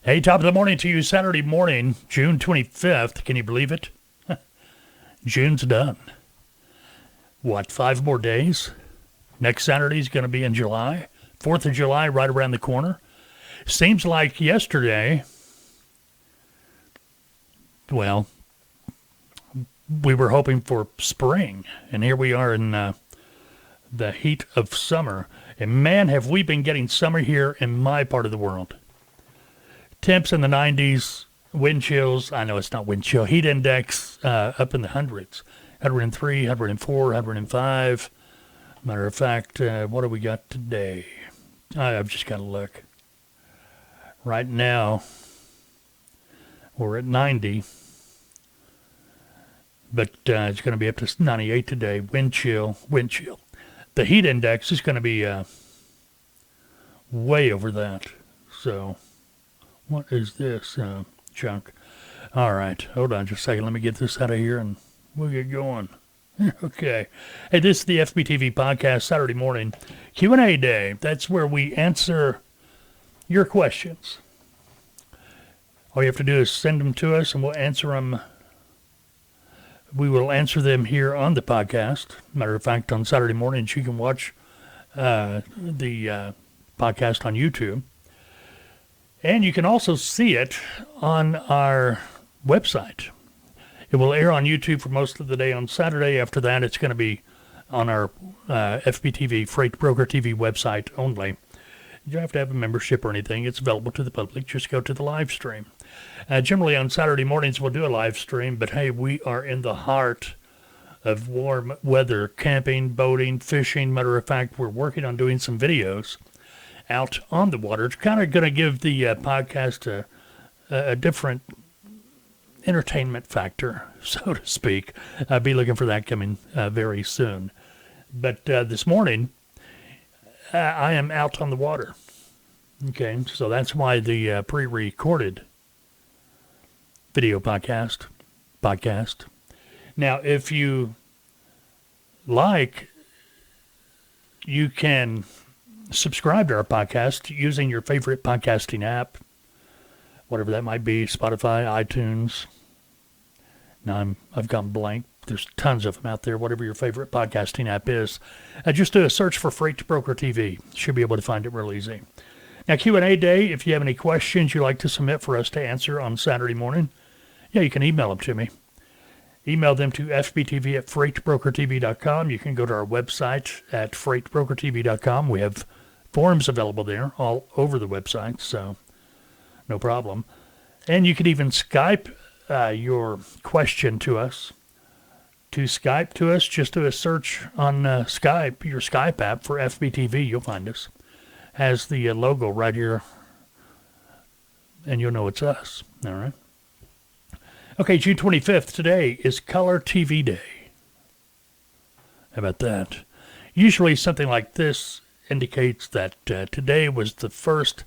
Hey, top of the morning to you, Saturday morning, June 25th. Can you believe it? June's done. What, 5 more days? Next Saturday's going to be in July. 4th of July right around the corner. Seems like yesterday, well, we were hoping for spring, and here we are in the heat of summer. And man, have we been getting summer here in my part of the world. Temps in the 90s, wind chills. I know it's not wind chill. Heat index up in the hundreds. 103, 104, 105. Matter of fact, what do we got today? I've just got to look. Right now, we're at 90. But it's going to be up to 98 today. Wind chill. The heat index is going to be way over that. So... what is this junk? All right, hold on just a second. Let me get this out of here and we'll get going. Okay. Hey, this is the FBTV Podcast, Saturday morning Q&A day. That's where we answer your questions. All you have to do is send them to us and we'll answer them. We will answer them here on the podcast. Matter of fact, on Saturday mornings, you can watch the podcast on YouTube. And you can also see it on our website. It will air on YouTube for most of the day on Saturday. After that, it's going to be on our FBTV Freight Broker TV website only. You don't have to have a membership or anything. It's available to the public. Just go to the live stream. Generally on Saturday mornings, we'll do a live stream. But hey, we are in the heart of warm weather, camping, boating, fishing. Matter of fact, we're working on doing some videos out on the water. It's kind of going to give the podcast a different entertainment factor, so to speak. I'll be looking for that coming very soon. But this morning, I am out on the water. Okay, so that's why the pre-recorded video podcast. Now, if you like, you can subscribe to our podcast using your favorite podcasting app, whatever that might be, Spotify, iTunes. Now I've gone blank. There's tons of them out there, whatever your favorite podcasting app is. Just do a search for Freight Broker TV. Should be able to find it real easy. Now, Q&A day, if you have any questions you'd like to submit for us to answer on Saturday morning, you can email them to me. Email them to fbtv@freightbrokertv.com. You can go to our website at freightbrokertv.com. We have forms available there all over the website, so no problem. And you can even Skype your question to us. To Skype to us, just do a search on Skype, your Skype app for FBTV. You'll find us. Has the logo right here, and you'll know it's us. All right. Okay, June 25th, today is Color TV Day. How about that? Usually something like this indicates that today was the first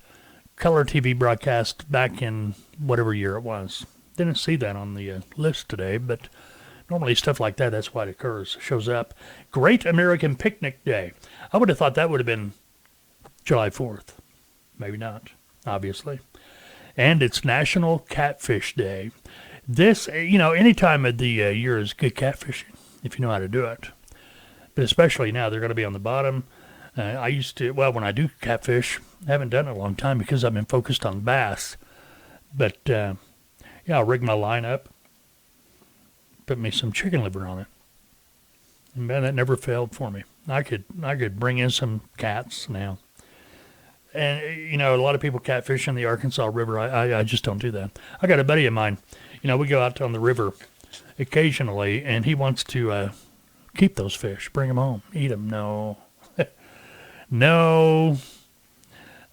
color TV broadcast back in whatever year it was. Didn't see that on the list today, but normally stuff like that, that's why it occurs, shows up. Great American Picnic Day. I would have thought that would have been July 4th. Maybe not, obviously. And it's National Catfish Day. This, any time of the year is good catfishing, if you know how to do it. But especially now, they're going to be on the bottom. I used to, when I do catfish, I haven't done it in a long time because I've been focused on bass. But, I'll rig my line up, put me some chicken liver on it. And man, that never failed for me. I could bring in some cats now. And, a lot of people catfish in the Arkansas River. I just don't do that. I got a buddy of mine. We go out on the river occasionally, and he wants to keep those fish, bring them home, eat them. No. No.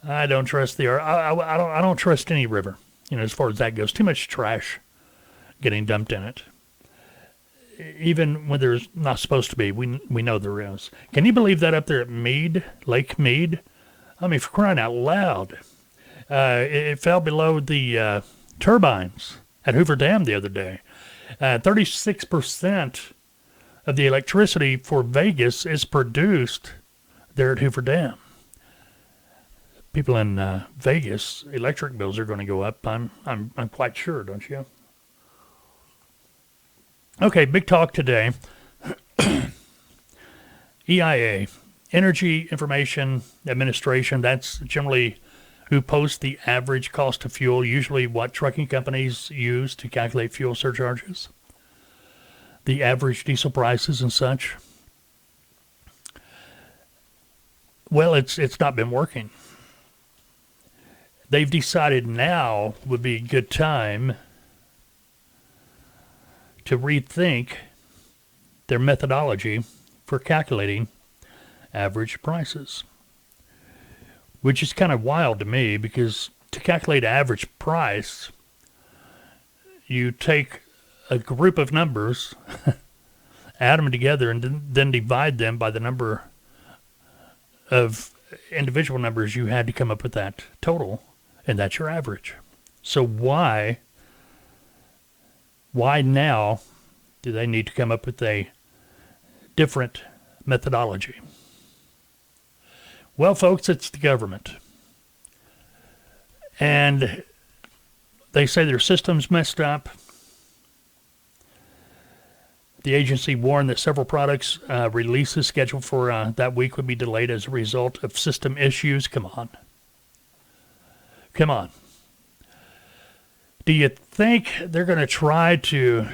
I don't trust I don't trust any river, as far as that goes. Too much trash getting dumped in it. Even when there's not supposed to be, we know there is. Can you believe that up there at Meade, Lake Meade? I mean, for crying out loud. It fell below the turbines at Hoover Dam the other day. 36% of the electricity for Vegas is produced there at Hoover Dam. people in Vegas, electric bills are going to go up. I'm quite sure, don't you? Okay, big talk today. EIA, Energy Information Administration, that's generally who posts the average cost of fuel, usually what trucking companies use to calculate fuel surcharges, the average diesel prices and such. Well, it's not been working. They've decided now would be a good time to rethink their methodology for calculating average prices, which is kind of wild to me because to calculate average price, you take a group of numbers, add them together, and then divide them by the number of individual numbers you had to come up with that total, and that's your average. So why now do they need to come up with a different methodology? Well, folks, it's the government. And they say their system's messed up. The agency warned that several products releases scheduled for that week would be delayed as a result of system issues. Come on. Do you think they're going to try to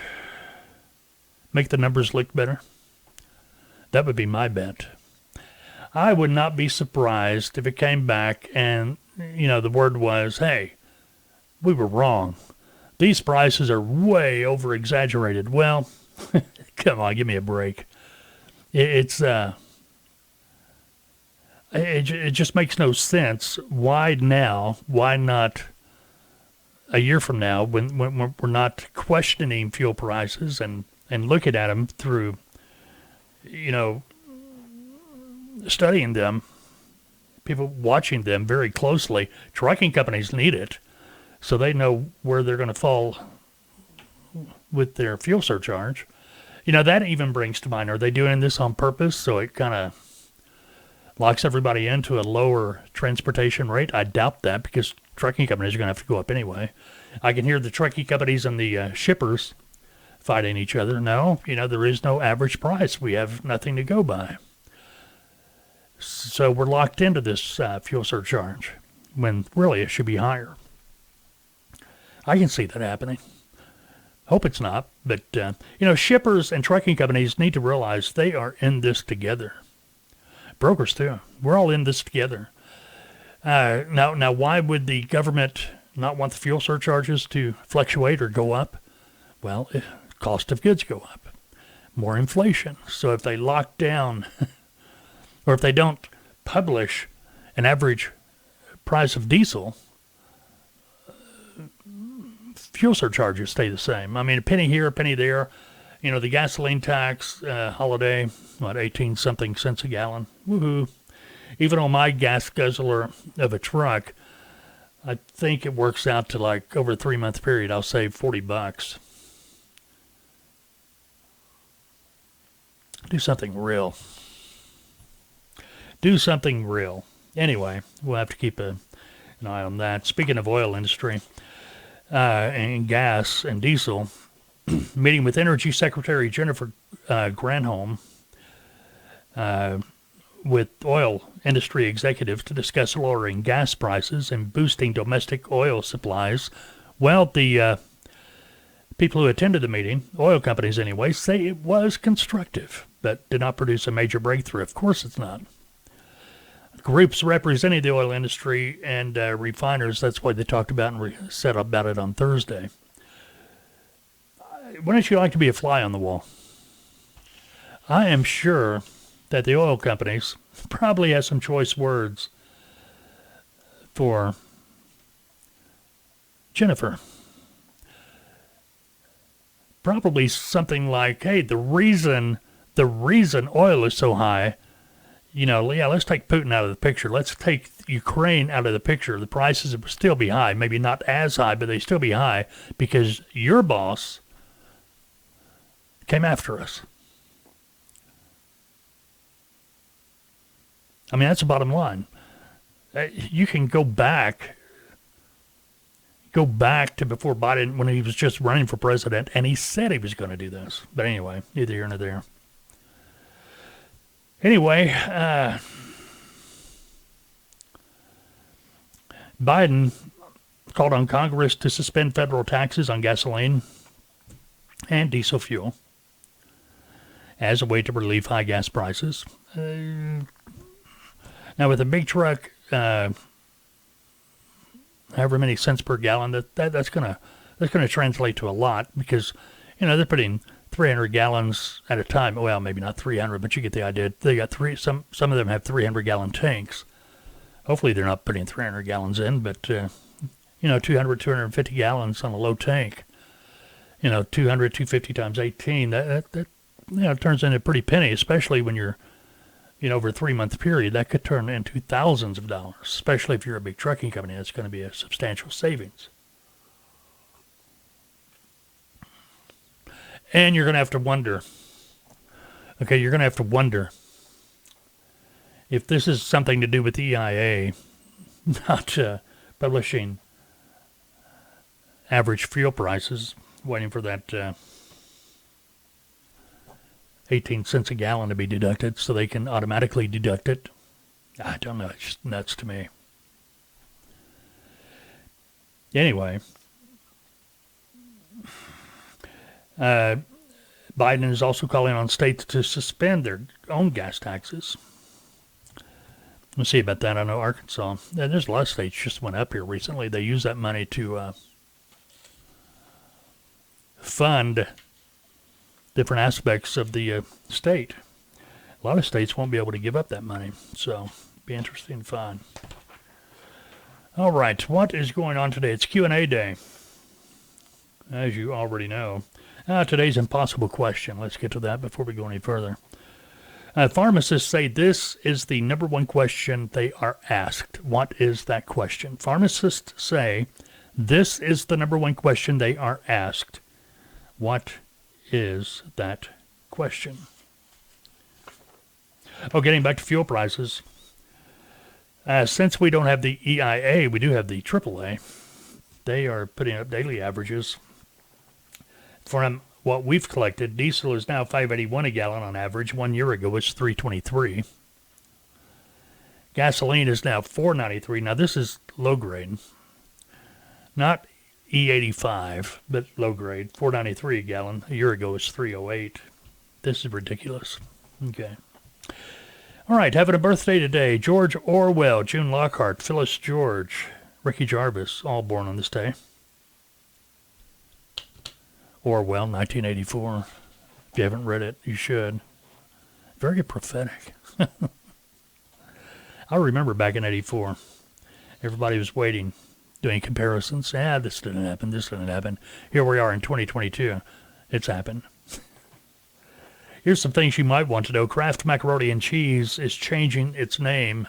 make the numbers look better? That would be my bet. I would not be surprised if it came back and, the word was, hey, we were wrong. These prices are way over-exaggerated. Well, come on, give me a break. It just makes no sense. Why now? Why not a year from now when we're not questioning fuel prices and looking at them through, studying them, people watching them very closely. Trucking companies need it so they know where they're going to fall with their fuel surcharge. That even brings to mind, are they doing this on purpose so it kind of locks everybody into a lower transportation rate? I doubt that because trucking companies are going to have to go up anyway. I can hear the trucking companies and the shippers fighting each other. No, there is no average price. We have nothing to go by. So we're locked into this fuel surcharge when really it should be higher. I can see that happening. Hope it's not, but shippers and trucking companies need to realize they are in this together. Brokers too. We're all in this together. Now, why would the government not want the fuel surcharges to fluctuate or go up? Well, cost of goods go up, more inflation. So if they lock down, or if they don't publish an average price of diesel, fuel surcharges stay the same. I mean, a penny here, a penny there. The gasoline tax, holiday, 18-something cents a gallon. Woohoo. Even on my gas guzzler of a truck, I think it works out to like over a 3-month period, I'll save $40. Do something real. Anyway, we'll have to keep an eye on that. Speaking of oil industry and gas and diesel, meeting with Energy Secretary Jennifer Granholm with oil industry executives to discuss lowering gas prices and boosting domestic oil supplies. Well, the people who attended the meeting, oil companies anyway, say it was constructive, but did not produce a major breakthrough. Of course it's not. Groups representing the oil industry and refiners, that's what they talked about and said about it on Thursday. Wouldn't you like to be a fly on the wall? I am sure that the oil companies probably have some choice words for Jennifer. Probably something like, hey, the reason oil is so high, let's take Putin out of the picture. Let's take Ukraine out of the picture. The prices would still be high. Maybe not as high, but they still be high because your boss came after us. I mean, that's the bottom line. You can go back to before Biden when he was just running for president, and he said he was going to do this. But anyway, neither here nor there. Anyway, Biden called on Congress to suspend federal taxes on gasoline and diesel fuel as a way to relieve high gas prices. Now, with a big truck, however many cents per gallon, that's gonna translate to a lot, because they're putting 300 gallons at a time. Well, maybe not 300, but you get the idea. They got some of them have 300 gallon tanks. Hopefully they're not putting 300 gallons in, but 200, 250 gallons on a low tank. 200, 250 times 18. That turns into a pretty penny, especially when you're over a 3-month period. That could turn into thousands of dollars, especially if you're a big trucking company. That's going to be a substantial savings. And you're going to have to wonder, if this is something to do with the EIA not publishing average fuel prices, waiting for that 18 cents a gallon to be deducted so they can automatically deduct it. I don't know. It's just nuts to me. Anyway, Biden is also calling on states to suspend their own gas taxes. We'll see about that. I know Arkansas. There's a lot of states just went up here recently. They use that money to fund different aspects of the state. A lot of states won't be able to give up that money, so it'll be interesting to find. All right, what is going on today? It's Q&A day, as you already know. Today's impossible question. Let's get to that before we go any further. Pharmacists say this is the number one question they are asked. What is that question? Pharmacists say this is the number one question they are asked. What is that question? Oh, getting back to fuel prices. Since we don't have the EIA, we do have the AAA. They are putting up daily averages. From what we've collected, diesel is now $5.81 a gallon on average. 1 year ago, it was $3.23. Gasoline is now $4.93. Now, this is low grade. Not E85, but low grade. $4.93 a gallon. A year ago, it was $3.08. This is ridiculous. Okay. All right, having a birthday today. George Orwell, June Lockhart, Phyllis George, Ricky Jarvis, all born on this day. Orwell, 1984. If you haven't read it, you should. Very prophetic. I remember back in 84, everybody was waiting, doing comparisons. This didn't happen, this didn't happen. Here we are in 2022. It's happened. Here's some things you might want to know. Kraft Macaroni and Cheese is changing its name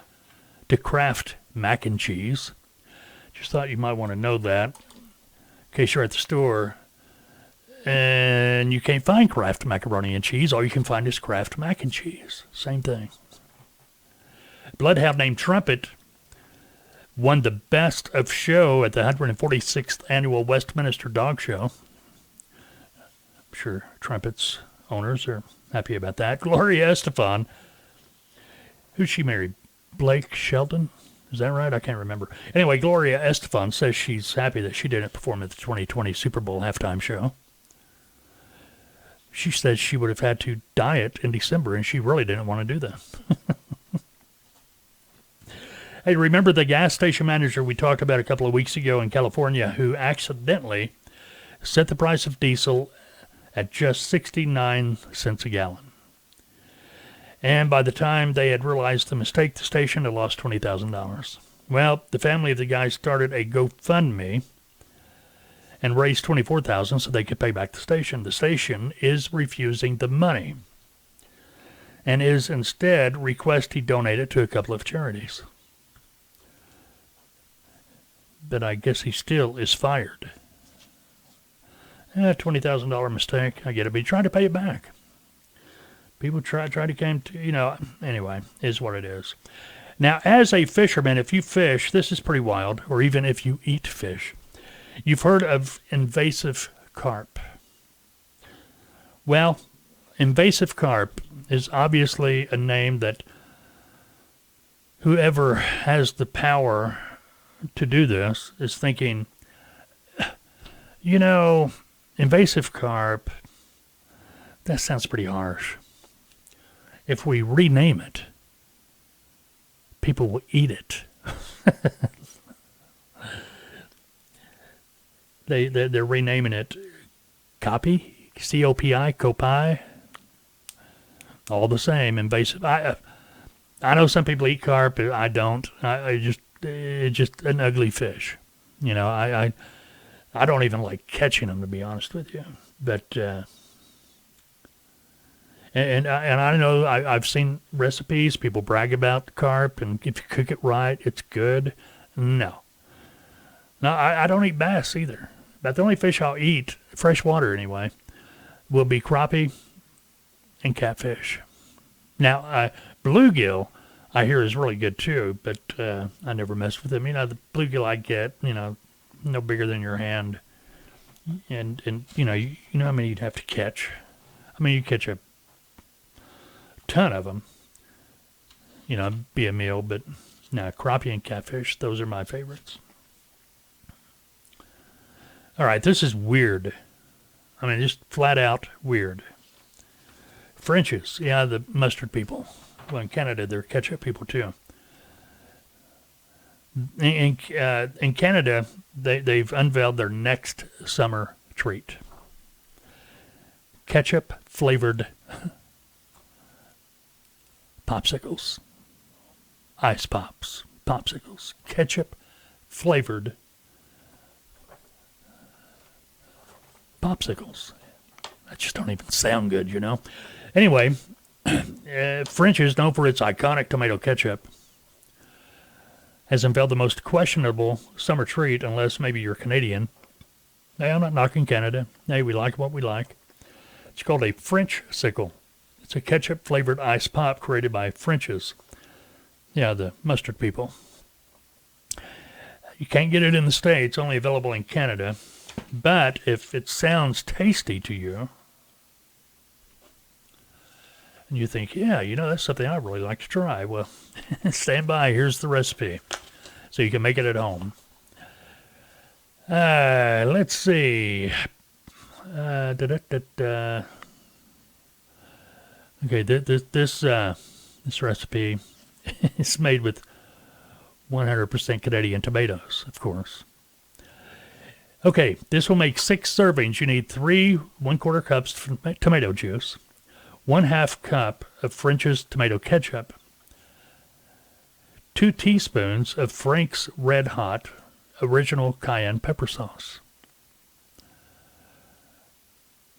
to Kraft Mac and Cheese. Just thought you might want to know that in case you're at the store and you can't find Kraft Macaroni and Cheese. All you can find is Kraft Mac and Cheese. Same thing. Bloodhound named Trumpet won the Best of Show at the 146th Annual Westminster Dog Show. I'm sure Trumpet's owners are happy about that. Gloria Estefan, who's she married? Blake Shelton? Is that right? I can't remember. Anyway, Gloria Estefan says she's happy that she didn't perform at the 2020 Super Bowl halftime show. She said she would have had to diet in December, and she really didn't want to do that. Hey, remember the gas station manager we talked about a couple of weeks ago in California who accidentally set the price of diesel at just 69 cents a gallon. And by the time they had realized the mistake, the station had lost $20,000. Well, the family of the guy started a GoFundMe and raised $24,000 so they could pay back the station. The station is refusing the money and is instead request he donate it to a couple of charities. But I guess he still is fired. $20,000 mistake. I get it. But he tried to pay it back. People try to come to, anyway, is what it is. Now, as a fisherman, if you fish, this is pretty wild, or even if you eat fish, you've heard of invasive carp. Well, invasive carp is obviously a name that whoever has the power to do this is thinking, invasive carp, that sounds pretty harsh. If we rename it, people will eat it. They're renaming it Copi, C-O-P-I, Copi. All the same, invasive. I know some people eat carp, but I don't. It's just an ugly fish. I don't even like catching them, to be honest with you. But and I know I've seen recipes. People brag about carp, and if you cook it right, it's good. No, I don't eat bass either. But the only fish I'll eat, freshwater anyway, will be crappie and catfish. Now, bluegill, I hear is really good too, but I never mess with them. The bluegill I get, no bigger than your hand, and you know how many you'd have to catch. I mean, you catch a ton of them, be a meal. But no, crappie and catfish, those are my favorites. All right, this is weird. I mean, just flat out weird. French's, the mustard people. Well, in Canada, they're ketchup people too. In Canada, they've unveiled their next summer treat. Ketchup-flavored popsicles. Ice pops. Popsicles. Ketchup-flavored popsicles. That just don't even sound good, Anyway, French's, known for its iconic tomato ketchup, has unveiled the most questionable summer treat, unless maybe you're Canadian. Hey, I'm not knocking Canada. Hey, we like what we like. It's called a Frenchsicle. It's a ketchup-flavored ice pop created by French's. The mustard people. You can't get it in the States, only available in Canada. But if it sounds tasty to you, and you think, that's something I'd really like to try, well, stand by. Here's the recipe, so you can make it at home. Let's see. Okay, this recipe is made with 100% Canadian tomatoes, of course. Okay, this will make 6 servings. You need 3 1/4 cups of tomato juice, 1/2 cup of French's tomato ketchup, 2 teaspoons of Frank's Red Hot original cayenne pepper sauce.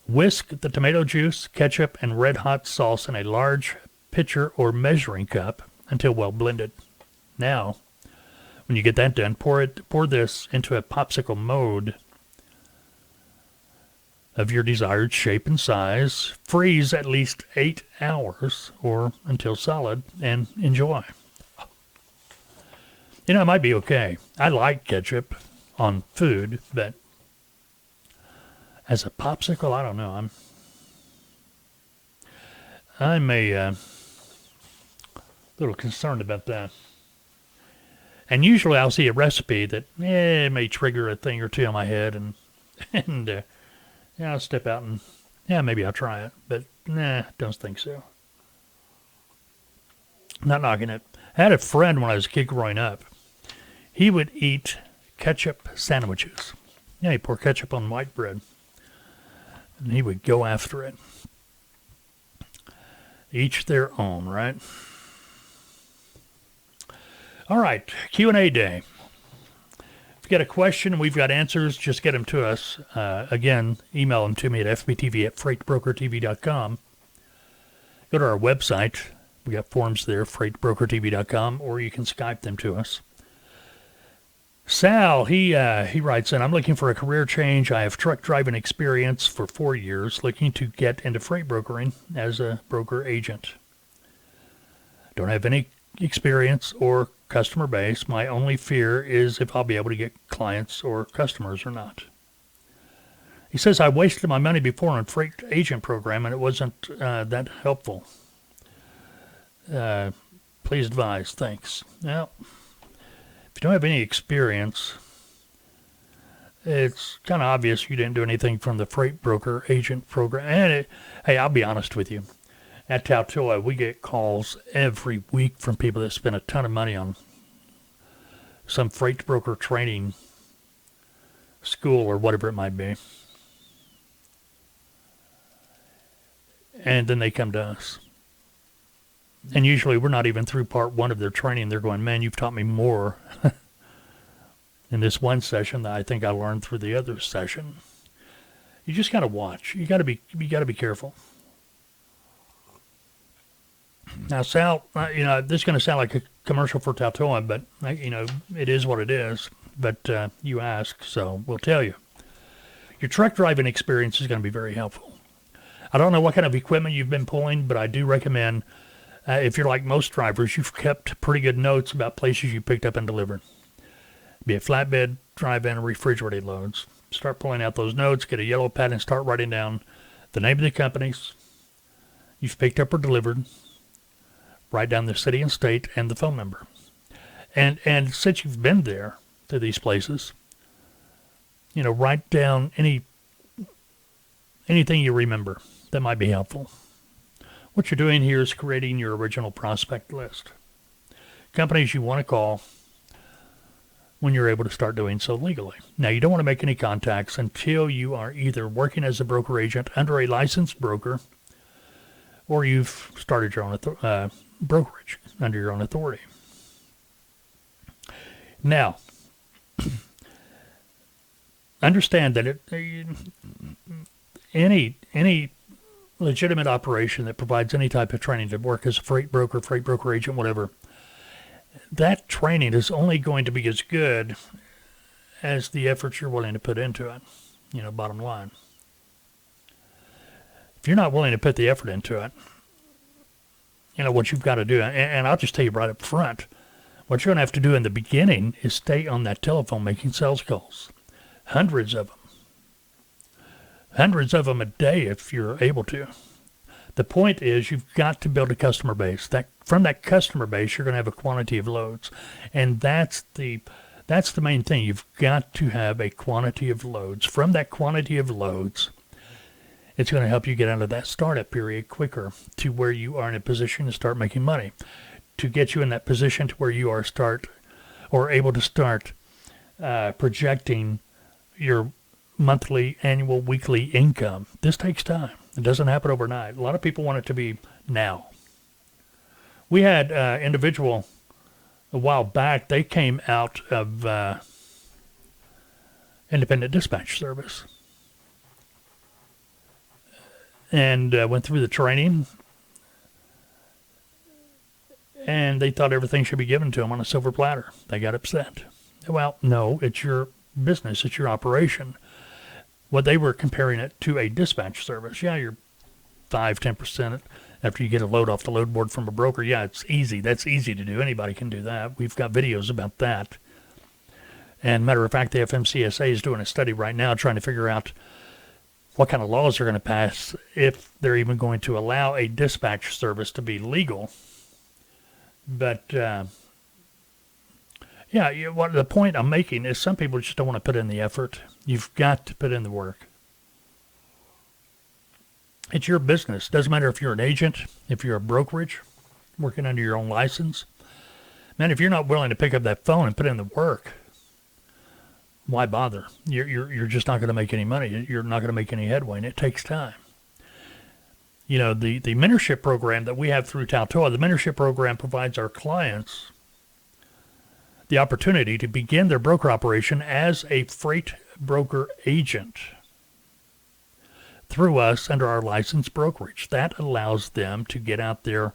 Whisk the tomato juice, ketchup, and red hot sauce in a large pitcher or measuring cup until well blended. Now, when you get that done, pour this into a popsicle mold of your desired shape and size. Freeze at least 8 hours or until solid, and enjoy. It might be okay. I like ketchup on food, but as a popsicle, I don't know. I'm a little concerned about that. And usually I'll see a recipe that may trigger a thing or two in my head, and I'll step out and maybe I'll try it, but don't think so. Not knocking it. I had a friend when I was a kid growing up. He would eat ketchup sandwiches. He'd pour ketchup on white bread, and he would go after it. Each their own, right? All right, Q&A day. If you got a question and we've got answers, just get them to us. Again, email them to me at fbtv@freightbrokertv.com. Go to our website. We got forms there, freightbrokertv.com, or you can Skype them to us. Sal, he writes in, I'm looking for a career change. I have truck driving experience for 4 years, looking to get into freight brokering as a broker agent. Don't have any experience or customer base. My only fear is if I'll be able to get clients or customers or not. He says, I wasted my money before on freight agent program and it wasn't that helpful. Please advise. Thanks. Now, if you don't have any experience, it's kind of obvious you didn't do anything from the freight broker agent program. And hey, I'll be honest with you. At Tautoa, we get calls every week from people that spend a ton of money on some freight broker training school or whatever it might be. And then they come to us. And usually we're not even through part one of their training. They're going, man, you've taught me more in this one session that I think I learned through the other session. You just got to watch. You got to be careful. Now, Sal, this is going to sound like a commercial for Tautoa, but, it is what it is. But you ask, so we'll tell you. Your truck driving experience is going to be very helpful. I don't know what kind of equipment you've been pulling, but I do recommend, if you're like most drivers, you've kept pretty good notes about places you picked up and delivered. Be it flatbed, drive-in, or refrigerated loads. Start pulling out those notes, get a yellow pad, and start writing down the name of the companies you've picked up or delivered. Write down the city and state and the phone number. And since you've been there to these places, write down anything you remember that might be helpful. What you're doing here is creating your original prospect list. Companies you want to call when you're able to start doing so legally. Now, you don't want to make any contacts until you are either working as a broker agent under a licensed broker or you've started your own brokerage under your own authority. Now, understand that any legitimate operation that provides any type of training to work as a freight broker agent, whatever, that training is only going to be as good as the effort you're willing to put into it, bottom line. If you're not willing to put the effort into it, what you've got to do, and I'll just tell you right up front, what you're going to have to do in the beginning is stay on that telephone making sales calls. Hundreds of them a day if you're able to. The point is you've got to build a customer base. From that customer base, you're going to have a quantity of loads. And that's the main thing. You've got to have a quantity of loads. From that quantity of loads, it's going to help you get out of that startup period quicker to where you are in a position to start making money. To get you in that position to where you are able to start projecting your monthly, annual, weekly income. This takes time. It doesn't happen overnight. A lot of people want it to be now. We had an individual a while back. They came out of independent dispatch service and went through the training, and they thought everything should be given to them on a silver platter. They got upset. Well, no, it's your business. It's your operation. What they were comparing it to a dispatch service. Yeah, you're 5-10% after you get a load off the load board from a broker. Yeah, it's easy. That's easy to do. Anybody can do that. We've got videos about that. And matter of fact, the FMCSA is doing a study right now trying to figure out what kind of laws they're going to pass if they're even going to allow a dispatch service to be legal. But the point I'm making is some people just don't want to put in the effort. You've got to put in the work. It's your business. Doesn't matter if you're an agent, if you're a brokerage, working under your own license. Man, if you're not willing to pick up that phone and put in the work, why bother? You're just not going to make any money. You're not going to make any headway, and it takes time. The mentorship program that we have through Tautoa, the mentorship program provides our clients the opportunity to begin their broker operation as a freight broker agent through us under our licensed brokerage. That allows them to get out there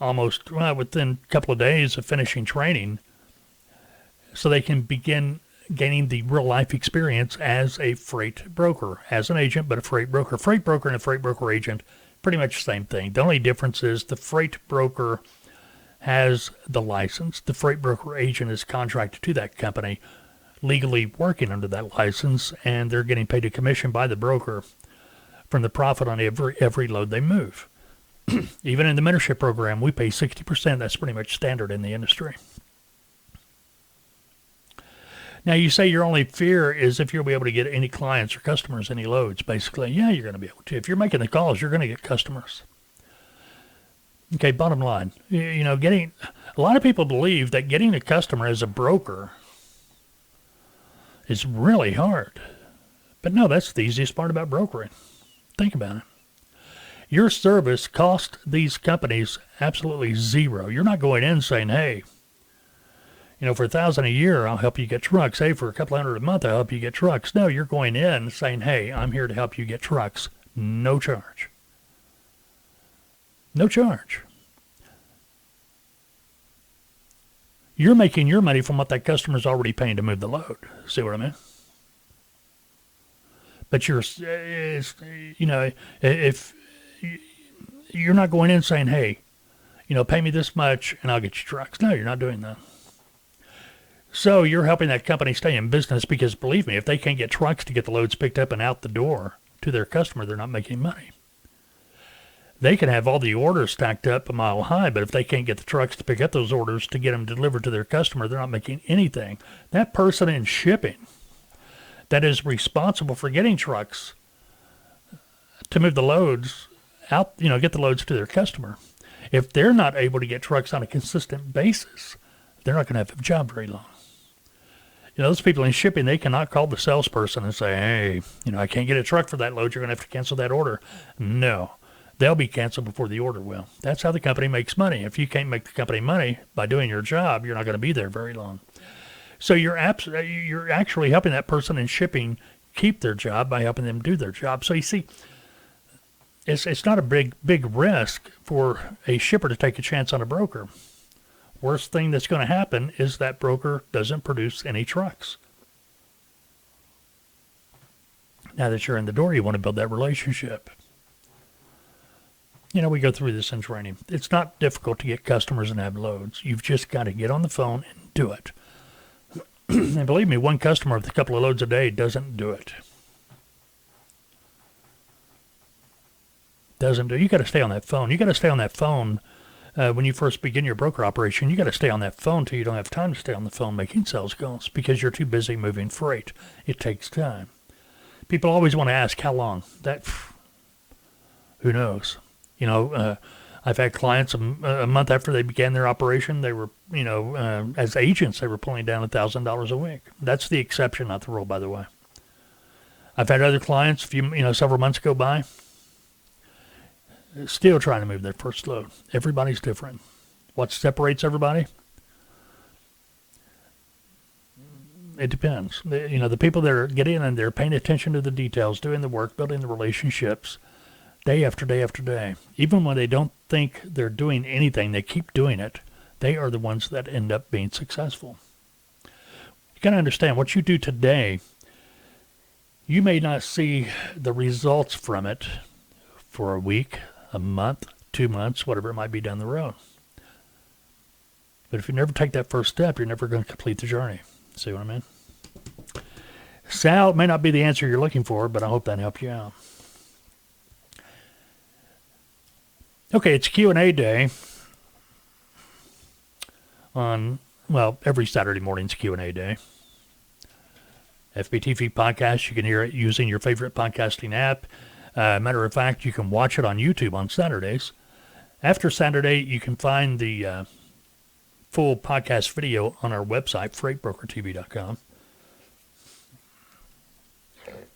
almost within a couple of days of finishing training so they can begin gaining the real-life experience as a freight broker, as an agent, but a freight broker. Freight broker and a freight broker agent, pretty much the same thing. The only difference is the freight broker has the license. The freight broker agent is contracted to that company, legally working under that license, and they're getting paid a commission by the broker from the profit on every load they move. Even in the mentorship program, we pay 60%. That's pretty much standard in the industry. Now, you say your only fear is if you'll be able to get any clients or customers, any loads, basically. Yeah, you're going to be able to. If you're making the calls, you're going to get customers. Okay, bottom line, a lot of people believe that getting a customer as a broker is really hard. But no, that's the easiest part about brokering. Think about it. Your service costs these companies absolutely zero. You're not going in saying, hey, for $1,000 a year, I'll help you get trucks. Hey, for a couple $100 a month, I'll help you get trucks. No, you're going in saying, hey, I'm here to help you get trucks. No charge. No charge. You're making your money from what that customer's already paying to move the load. See what I mean? But if you're not going in saying, hey, pay me this much and I'll get you trucks. No, you're not doing that. So you're helping that company stay in business because, believe me, if they can't get trucks to get the loads picked up and out the door to their customer, they're not making money. They can have all the orders stacked up a mile high, but if they can't get the trucks to pick up those orders to get them delivered to their customer, they're not making anything. That person in shipping that is responsible for getting trucks to move the loads out, get the loads to their customer, if they're not able to get trucks on a consistent basis, they're not going to have a job very long. Those people in shipping, they cannot call the salesperson and say, hey, I can't get a truck for that load. You're going to have to cancel that order. No, they'll be canceled before the order will. That's how the company makes money. If you can't make the company money by doing your job, you're not going to be there very long. So you're actually helping that person in shipping keep their job by helping them do their job. So you see, it's not a big risk for a shipper to take a chance on a broker. Worst thing that's going to happen is that broker doesn't produce any trucks. Now that you're in the door, you want to build that relationship. We go through this in training. It's not difficult to get customers and have loads. You've just got to get on the phone and do it. And believe me, one customer with a couple of loads a day doesn't do it. You got to stay on that phone. You got to stay on that phone. When you first begin your broker operation, you got to stay on that phone till you don't have time to stay on the phone making sales calls because you're too busy moving freight. It takes time. People always want to ask how long. Who knows? I've had clients a month after they began their operation, they were, as agents, they were pulling down $1,000 a week. That's the exception, not the rule, by the way. I've had other clients, several months go by, still trying to move their first load. Everybody's different. What separates everybody? It depends. The people that are getting in there, paying attention to the details, doing the work, building the relationships, day after day after day. Even when they don't think they're doing anything, they keep doing it. They are the ones that end up being successful. You got to understand, what you do today, you may not see the results from it for a week, a month, 2 months, whatever it might be down the road. But if you never take that first step, you're never going to complete the journey. See what I mean? Sal may not be the answer you're looking for, but I hope that helped you out. Okay, it's Q&A day every Saturday morning's Q&A day. FBTV Podcast, you can hear it using your favorite podcasting app. Matter of fact, you can watch it on YouTube on Saturdays. After Saturday, you can find the full podcast video on our website, freightbrokertv.com.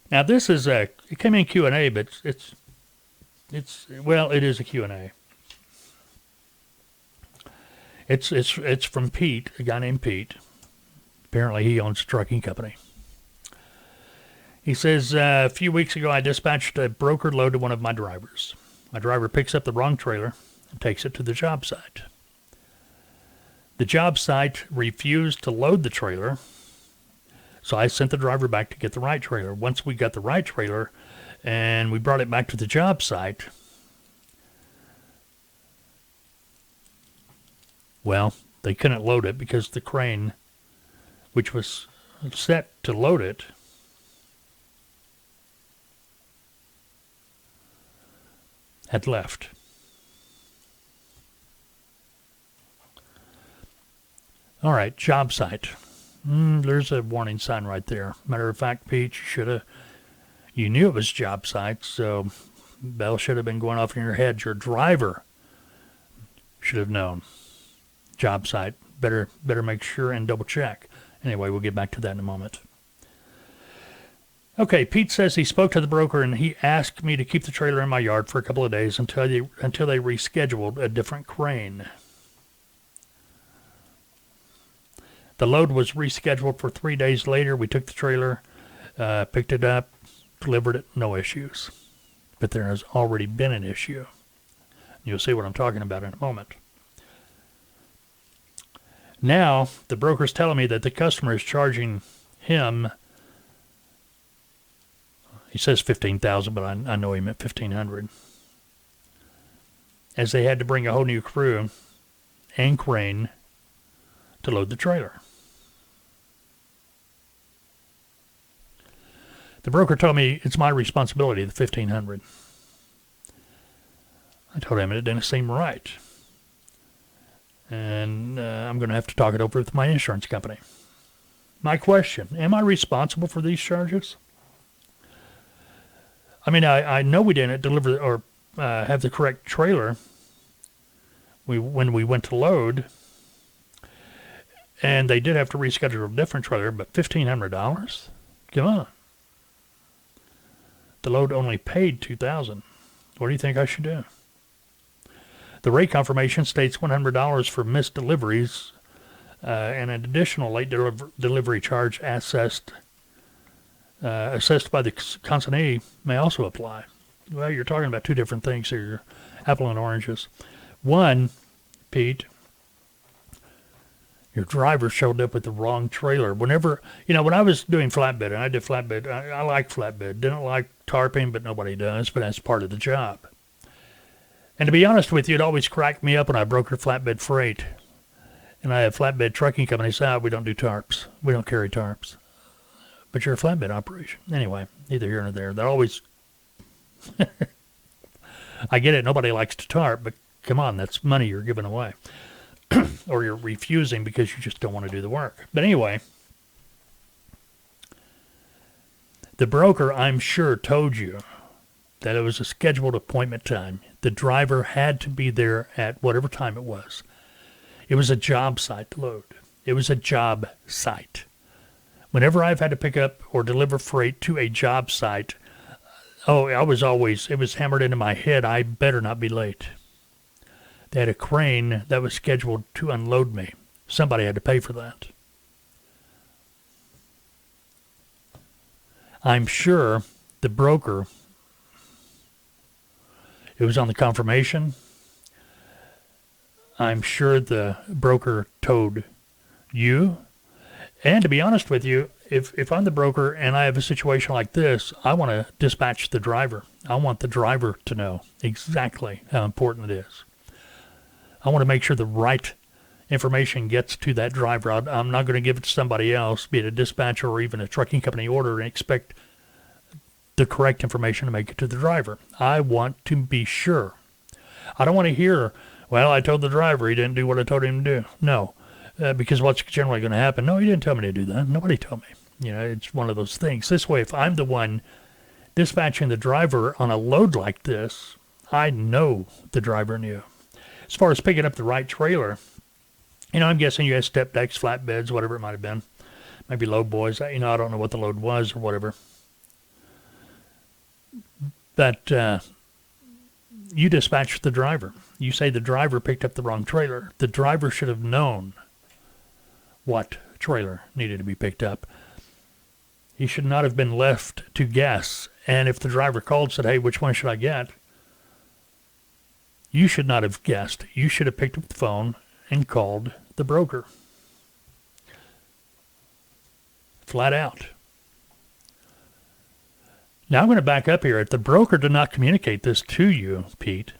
Now, this is it came in Q&A, but it is a Q&A. It's from Pete, a guy named Pete. Apparently, he owns a trucking company. He says, a few weeks ago, I dispatched a brokered load to one of my drivers. My driver picks up the wrong trailer and takes it to the job site. The job site refused to load the trailer, so I sent the driver back to get the right trailer. Once we got the right trailer and we brought it back to the job site, Well, they couldn't load it because the crane, which was set to load it, had left. All right, job site. There's a warning sign right there. Matter of fact, Pete, you knew it was job site, so bell should have been going off in your head. Your driver should have known. Job site. Better make sure and double check. Anyway, we'll get back to that in a moment. Okay, Pete says he spoke to the broker and he asked me to keep the trailer in my yard for a couple of days until they rescheduled a different crane. The load was rescheduled for 3 days later. We took the trailer, picked it up, delivered it, no issues. But there has already been an issue. You'll see what I'm talking about in a moment. Now, the broker's telling me that the customer is charging him, he says $15,000, but I know he meant $1,500, as they had to bring a whole new crew and crane to load the trailer. The broker told me it's my responsibility, the $1,500. I told him it didn't seem right. And I'm going to have to talk it over with my insurance company. My question, am I responsible for these charges? I mean, I know we didn't deliver or have the correct trailer when we went to load. And they did have to reschedule a different trailer, but $1,500? Come on. The load only paid $2,000. What do you think I should do? The rate confirmation states $100 for missed deliveries and an additional late delivery charge assessed by the consignee may also apply. Well, you're talking about two different things here, you're apple and oranges. One, Pete, your driver showed up with the wrong trailer. When I was doing flatbed, and I did flatbed, I like flatbed. Didn't like tarping, but nobody does, but that's part of the job. And to be honest with you, it always cracked me up when I brokered flatbed freight. And I have flatbed trucking companies say, we don't do tarps. We don't carry tarps. But you're a flatbed operation. Anyway, neither here nor there. They're always... I get it, nobody likes to tarp, but come on, that's money you're giving away. Or you're refusing because you just don't want to do the work. But anyway, the broker, I'm sure, told you that it was a scheduled appointment time. The driver had to be there at whatever time it was. It was a job site load. It was a job site. Whenever I've had to pick up or deliver freight to a job site, it was hammered into my head, I better not be late. They had a crane that was scheduled to unload me. Somebody had to pay for that. I'm sure the broker, it was on the confirmation. I'm sure the broker told you. And to be honest with you, if I'm the broker and I have a situation like this, I want to dispatch the driver. I want the driver to know exactly how important it is. I want to make sure the right information gets to that driver. I'm not going to give it to somebody else, be it a dispatcher or even a trucking company order, and expect the correct information to make it to the driver. I want to be sure. I don't want to hear, well, I told the driver he didn't do what I told him to do. No, because what's generally going to happen? No, he didn't tell me to do that. Nobody told me. It's one of those things. This way, if I'm the one dispatching the driver on a load like this, I know the driver knew. As far as picking up the right trailer, I'm guessing you had step decks, flatbeds, whatever it might have been. Maybe load boys. I don't know what the load was or whatever. But you dispatched the driver. You say the driver picked up the wrong trailer. The driver should have known what trailer needed to be picked up. He should not have been left to guess. And if the driver called and said, hey, which one should I get? You should not have guessed. You should have picked up the phone and called the broker. Flat out. Now I'm going to back up here. If the broker did not communicate this to you, Pete,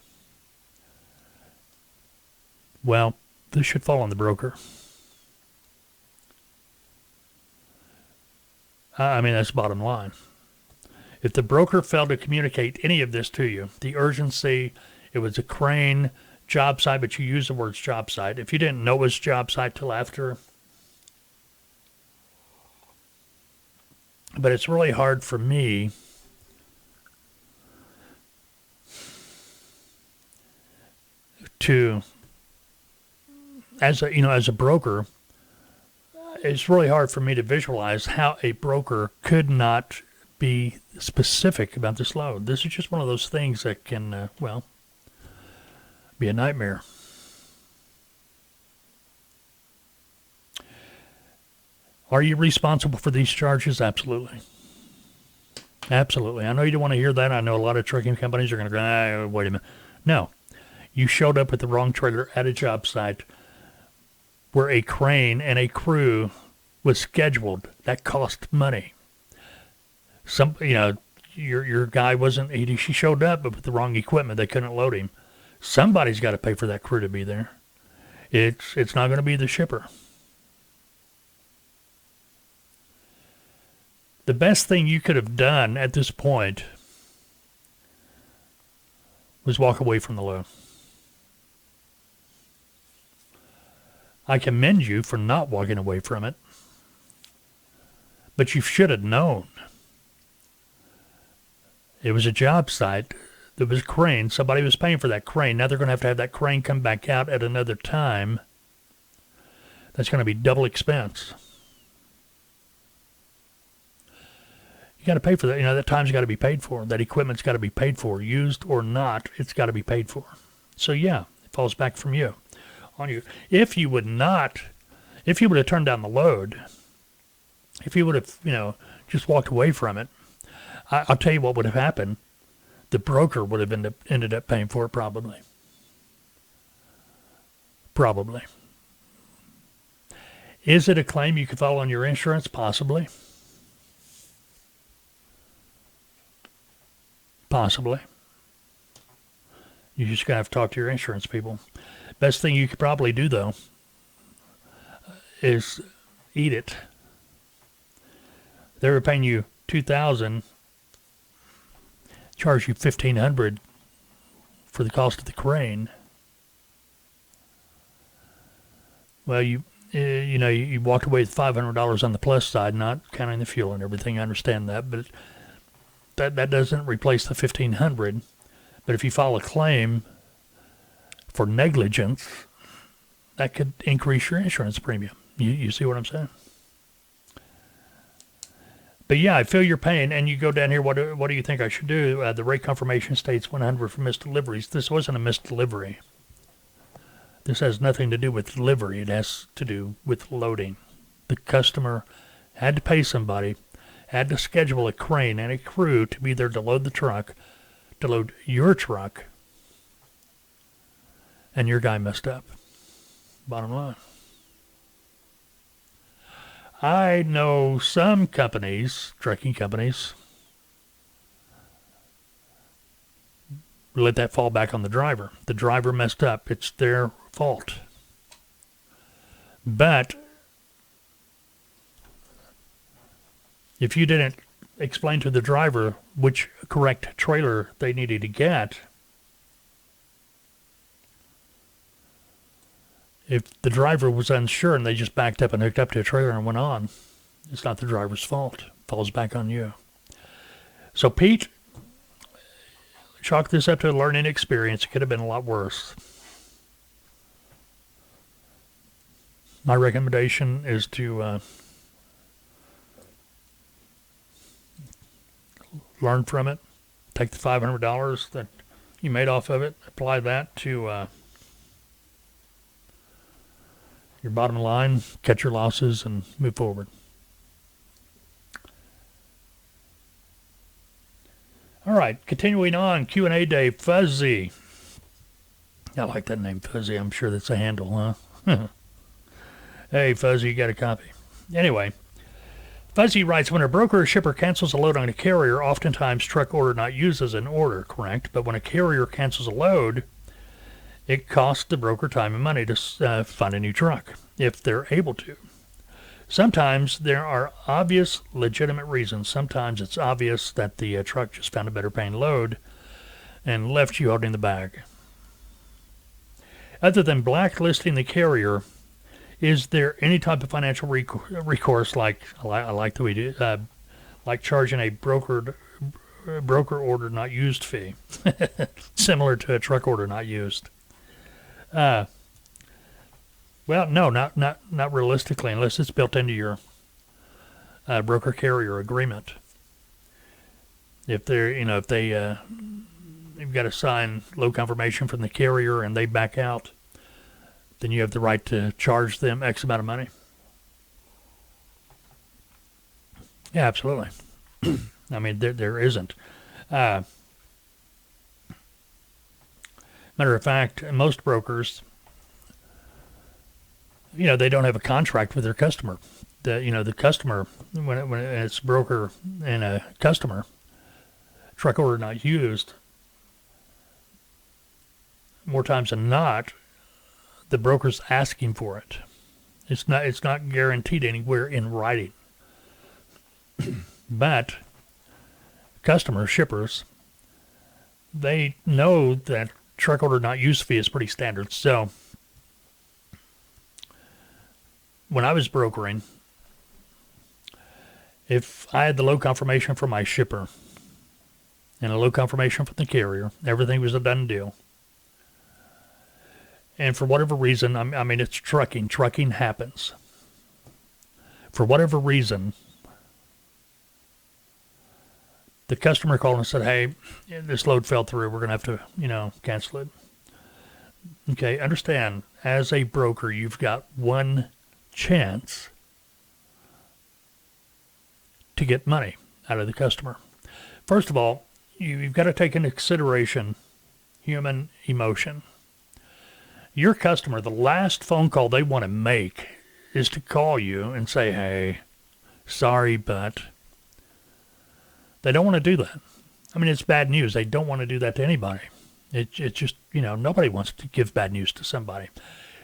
well, this should fall on the broker. I mean, that's the bottom line. If the broker failed to communicate any of this to you, the urgency, it was a crane, job site, but you use the words job site. If you didn't know it was job site till after, but it's really hard for me to, as a broker, it's really hard for me to visualize how a broker could not be specific about this load. This is just one of those things that can, be a nightmare. Are you responsible for these charges? Absolutely. Absolutely. I know you don't want to hear that. I know a lot of trucking companies are going to go, wait a minute. No. You showed up with the wrong trailer at a job site where a crane and a crew was scheduled. That cost money. Your guy she showed up but with the wrong equipment. They couldn't load him. Somebody's got to pay for that crew to be there. It's not going to be the shipper. The best thing you could have done at this point was walk away from the load. I commend you for not walking away from it, but you should have known. It was a job site. There was a crane. Somebody was paying for that crane. Now they're going to have that crane come back out at another time. That's going to be double expense. You got to pay for that. That time's got to be paid for. That equipment's got to be paid for. Used or not, it's got to be paid for. So yeah, it falls back from you, on you. If you would have turned down the load, if you would have, just walked away from it, I'll tell you what would have happened. The broker would have ended up paying for it probably. Probably. Is it a claim you could file on your insurance? Possibly. Possibly. You just got to have to talk to your insurance people. Best thing you could probably do, though, is eat it. They were paying you $2,000, charge you $1,500 for the cost of the crane. Well, you walked away with $500 on the plus side, not counting the fuel and everything. I understand that, but that doesn't replace the $1,500. But if you file a claim for negligence, that could increase your insurance premium. You see what I'm saying? But yeah, I feel your pain, and you go down here, what do you think I should do? The rate confirmation states 100 for missed deliveries. This wasn't a missed delivery. This has nothing to do with delivery. It has to do with loading. The customer had to pay somebody, had to schedule a crane and a crew to be there to load the truck, to load your truck, and your guy messed up. Bottom line. I know some companies, trucking companies, let that fall back on the driver. The driver messed up. It's their fault. But if you didn't explain to the driver which correct trailer they needed to get, if the driver was unsure and they just backed up and hooked up to a trailer and went on, it's not the driver's fault. It falls back on you. So Pete, chalk this up to a learning experience. It could have been a lot worse. My recommendation is to learn from it. Take the $500 that you made off of it, apply that to your bottom line, cut your losses, and move forward. All right, continuing on, Q&A day, Fuzzy. I like that name, Fuzzy. I'm sure that's a handle, huh? Hey, Fuzzy, you got a copy. Anyway, Fuzzy writes, when a broker or shipper cancels a load on a carrier, oftentimes truck order not used as an order, correct? But when a carrier cancels a load, it costs the broker time and money to find a new truck, if they're able to. Sometimes there are obvious, legitimate reasons. Sometimes it's obvious that the truck just found a better paying load and left you holding the bag. Other than blacklisting the carrier, is there any type of financial recourse, like I like the way we do, like charging a broker order not used fee, similar to a truck order not used? Well, no, not realistically, unless it's built into your broker carrier agreement. If they're, if you've got to sign load confirmation from the carrier and they back out, then you have the right to charge them X amount of money. Yeah, absolutely. I mean, there isn't. Matter of fact, most brokers, they don't have a contract with their customer. The customer, when it's broker and a customer, truck order not used, more times than not, the broker's asking for it. It's not guaranteed anywhere in writing. But customers, shippers, they know that truck order not used fee is pretty standard. So when I was brokering, if I had the load confirmation from my shipper and a load confirmation from the carrier, everything was a done deal. And for whatever reason, I mean, it's trucking. Trucking happens. For whatever reason, the customer called and said, hey, this load fell through. We're going to have to, cancel it. Okay, understand, as a broker, you've got one chance to get money out of the customer. First of all, you've got to take into consideration human emotion. Your customer, the last phone call they want to make is to call you and say, hey, sorry, but they don't want to do that. I mean, it's bad news. They don't want to do that to anybody. It's just, nobody wants to give bad news to somebody.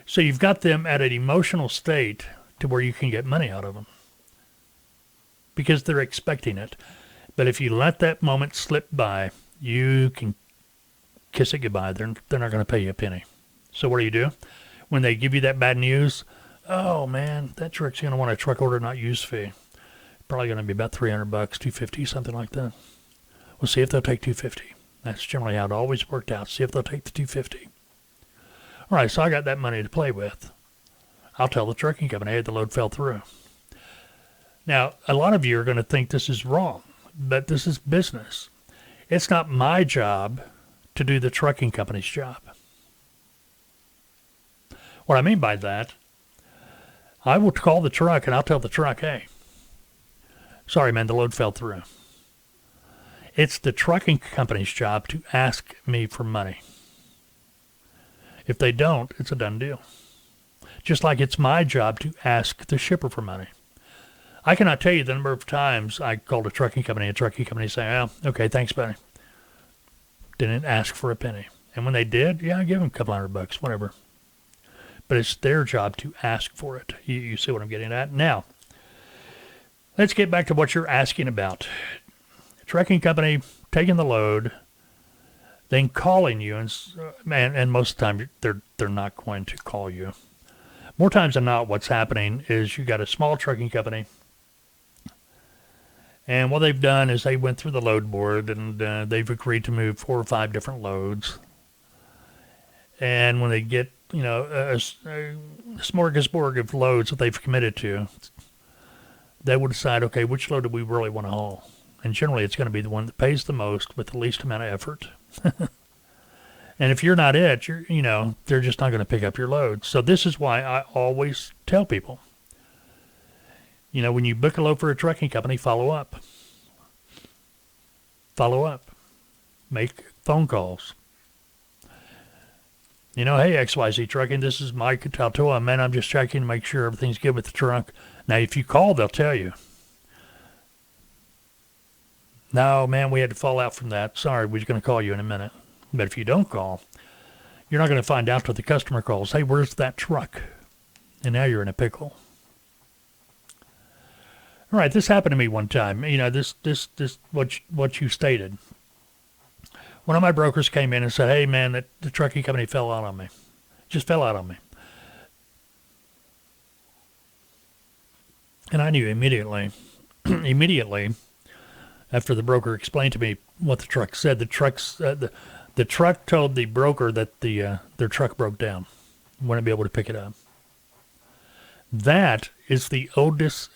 So you've got them at an emotional state to where you can get money out of them because they're expecting it. But if you let that moment slip by, you can kiss it goodbye. They're not going to pay you a penny. So what do? When they give you that bad news, oh man, that truck's going to want a truck order not used fee. Probably going to be about $300, $250, something like that. We'll see if they'll take $250. That's generally how it always worked out. See if they'll take the $250. All right, so I got that money to play with. I'll tell the trucking company, hey, the load fell through. Now, a lot of you are going to think this is wrong, but this is business. It's not my job to do the trucking company's job. What I mean by that, I will call the truck and I'll tell the truck, hey, sorry, man, the load fell through. It's the trucking company's job to ask me for money. If they don't, it's a done deal. Just like it's my job to ask the shipper for money. I cannot tell you the number of times I called a trucking company saying, oh, okay, thanks, buddy. Didn't ask for a penny. And when they did, yeah, I give them a couple $100, whatever. But it's their job to ask for it. You see what I'm getting at? Now, let's get back to what you're asking about. Trucking company taking the load, then calling you, and most of the time they're not going to call you. More times than not, what's happening is you got a small trucking company, and what they've done is they went through the load board and they've agreed to move 4 or 5 different loads. And when they get a smorgasbord of loads that they've committed to, they will decide, okay, which load do we really want to haul? And generally it's going to be the one that pays the most with the least amount of effort. And if you're not it, they're just not going to pick up your load. So this is why I always tell people, when you book a load for a trucking company, follow up. Follow up. Make phone calls. Hey, XYZ Trucking, this is Mike at Taltoa. Man, I'm just checking to make sure everything's good with the truck. Now, if you call, they'll tell you. No, man, we had to fall out from that. Sorry, we're going to call you in a minute. But if you don't call, you're not going to find out till the customer calls, hey, where's that truck? And now you're in a pickle. All right, this happened to me one time. This what you stated. One of my brokers came in and said, hey, man, the trucking company fell out on me. Just fell out on me. And I knew immediately, after the broker explained to me what the truck said, the truck told the broker that their truck broke down. Wouldn't be able to pick it up. That is the oldest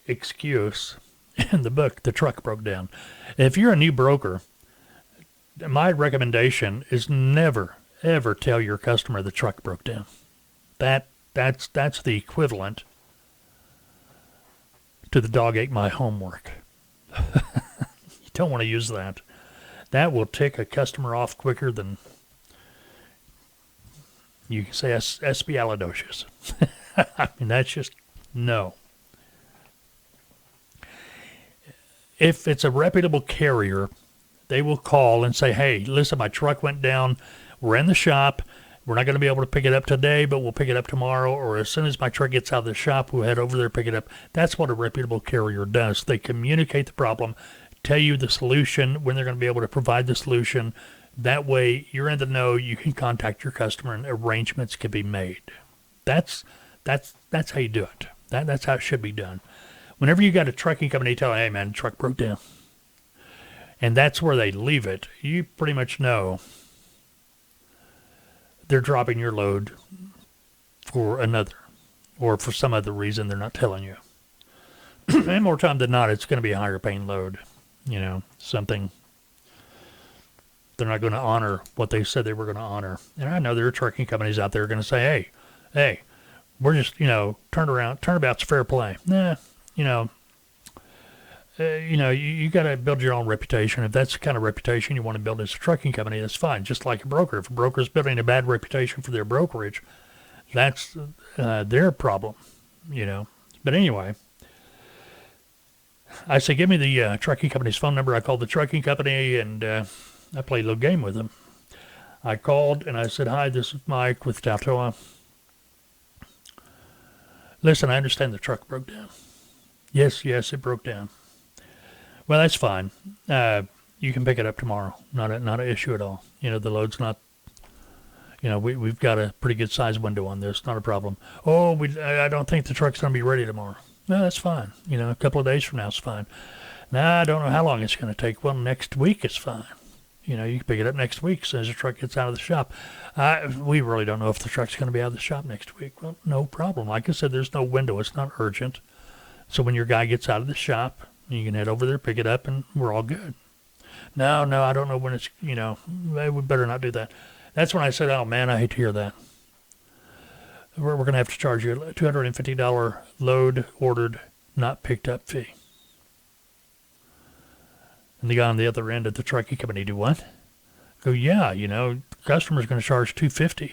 excuse in the book. The truck broke down. If you're a new broker, my recommendation is never, ever tell your customer the truck broke down. That's the equivalent to the dog ate my homework. You don't want to use that. That will tick a customer off quicker than you can say espialidocious. I mean, that's just no. If it's a reputable carrier, they will call and say, hey, listen, my truck went down. We're in the shop. We're not going to be able to pick it up today, but we'll pick it up tomorrow. Or as soon as my truck gets out of the shop, we'll head over there, pick it up. That's what a reputable carrier does. They communicate the problem, tell you the solution, when they're going to be able to provide the solution. That way, you're in the know. You can contact your customer, and arrangements can be made. That's how you do it. That's how it should be done. Whenever you got a trucking company telling, hey, man, the truck broke down, and that's where they leave it, you pretty much know they're dropping your load for another, or for some other reason they're not telling you. And more time than not, it's going to be a higher paying load. Something they're not going to honor what they said they were going to honor. And I know there are trucking companies out there going to say, hey, we're just, turnabout's fair play. Nah, you got to build your own reputation. If that's the kind of reputation you want to build as a trucking company, that's fine. Just like a broker. If a broker's building a bad reputation for their brokerage, that's their problem, But anyway, I say, give me the trucking company's phone number. I called the trucking company, and I played a little game with them. I called, and I said, hi, this is Mike with Tautoa. Listen, I understand the truck broke down. Yes, it broke down. Well, that's fine. You can pick it up tomorrow. Not an issue at all. The load's not. We've got a pretty good size window on this. Not a problem. Oh, I don't think the truck's going to be ready tomorrow. No, that's fine. A couple of days from now is fine. Now, I don't know how long it's going to take. Well, next week is fine. You can pick it up next week as soon as the truck gets out of the shop. We really don't know if the truck's going to be out of the shop next week. Well, no problem. Like I said, there's no window. It's not urgent. So when your guy gets out of the shop, you can head over there, pick it up, and we're all good. No, I don't know when it's, we better not do that. That's when I said, oh, man, I hate to hear that. We're going to have to charge you a $250 load ordered, not picked up fee. And the guy on the other end of the trucking company, do what? Go, yeah, the customer's going to charge $250. We're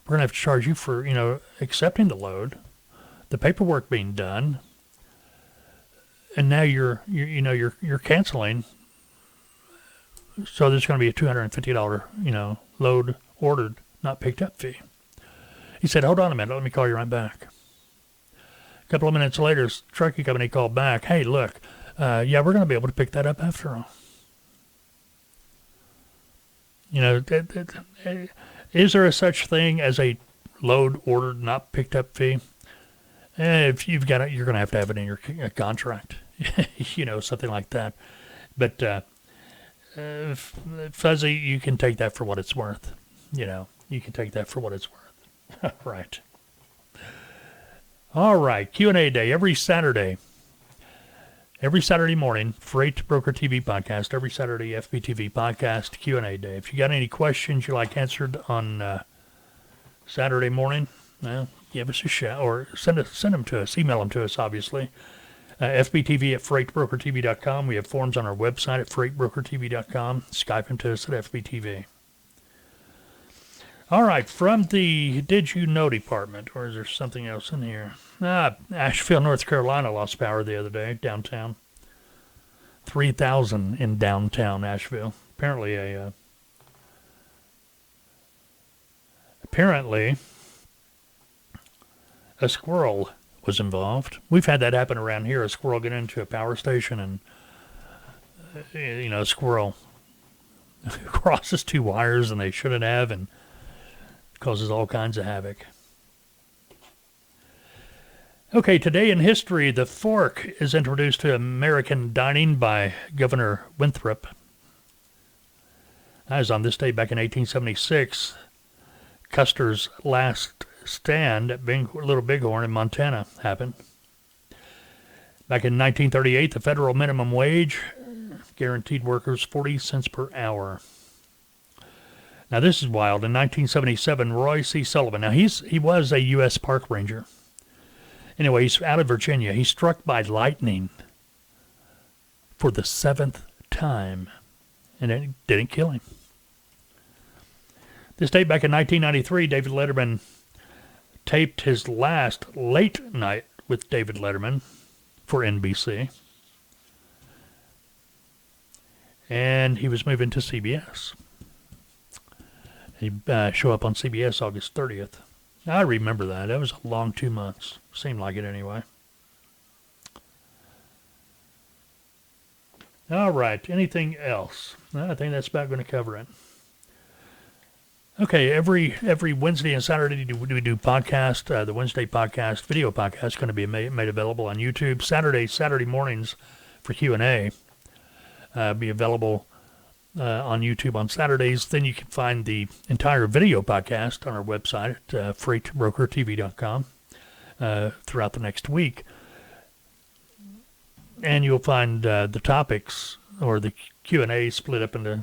going to have to charge you for, accepting the load, the paperwork being done, and now you're canceling. So there's going to be a $250, load ordered, not picked up fee. He said, hold on a minute, let me call you right back. A couple of minutes later, the trucking company called back, hey, look, we're going to be able to pick that up after all. Is there a such thing as a load ordered, not picked up fee? If you've got it, you're going to have it in your contract, something like that. But fuzzy, you can take that for what it's worth. You can take that for what it's worth. Right. All right, Q&A day every Saturday. Every Saturday morning, Freight Broker TV Podcast. Every Saturday, FBTV Podcast, Q&A day. If you got any questions you like answered on Saturday morning, well, give us a shout or send them to us. Email them to us, obviously. FBTV at freightbrokertv.com. We have forms on our website at freightbrokertv.com. Skype them to us at FBTV. All right, from the Did You Know department, or is there something else in here? Asheville, North Carolina lost power the other day, downtown. 3,000 in downtown Asheville. Apparently apparently a squirrel was involved. We've had that happen around here. A squirrel get into a power station and, a squirrel crosses two wires and they shouldn't have and causes all kinds of havoc. Okay, today in history, the fork is introduced to American dining by Governor Winthrop. That was on this day back in 1876. Custer's last stand at Little Bighorn in Montana happened. Back in 1938, the federal minimum wage guaranteed workers 40 cents per hour. Now this is wild. In 1977, Roy C. Sullivan, now he was a U.S. park ranger. Anyway, he's out of Virginia. He's struck by lightning for the 7th time, and it didn't kill him. This date back in 1993, David Letterman taped his last Late Night with David Letterman for NBC. And he was moving to CBS. He'd show up on CBS August 30th. I remember that. That was a long 2 months. Seemed like it anyway. All right. Anything else? I think that's about going to cover it. Okay. Every Wednesday and Saturday we do podcast. The Wednesday podcast, video podcast, is going to be made available on YouTube. Saturday mornings for Q&A be available on YouTube on Saturdays. Then you can find the entire video podcast on our website at freightbrokertv.com throughout the next week. And you'll find the topics or the Q&A split up into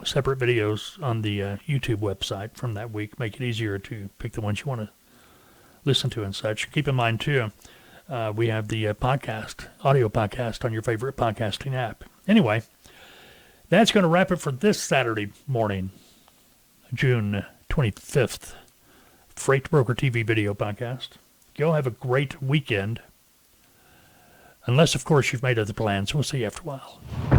separate videos on the YouTube website from that week. Make it easier to pick the ones you want to listen to and such. Keep in mind, too, we have the audio podcast on your favorite podcasting app. Anyway, that's going to wrap it for this Saturday morning, June 25th, Freight Broker TV Video Podcast. Go have a great weekend. Unless, of course, you've made other plans. We'll see you after a while.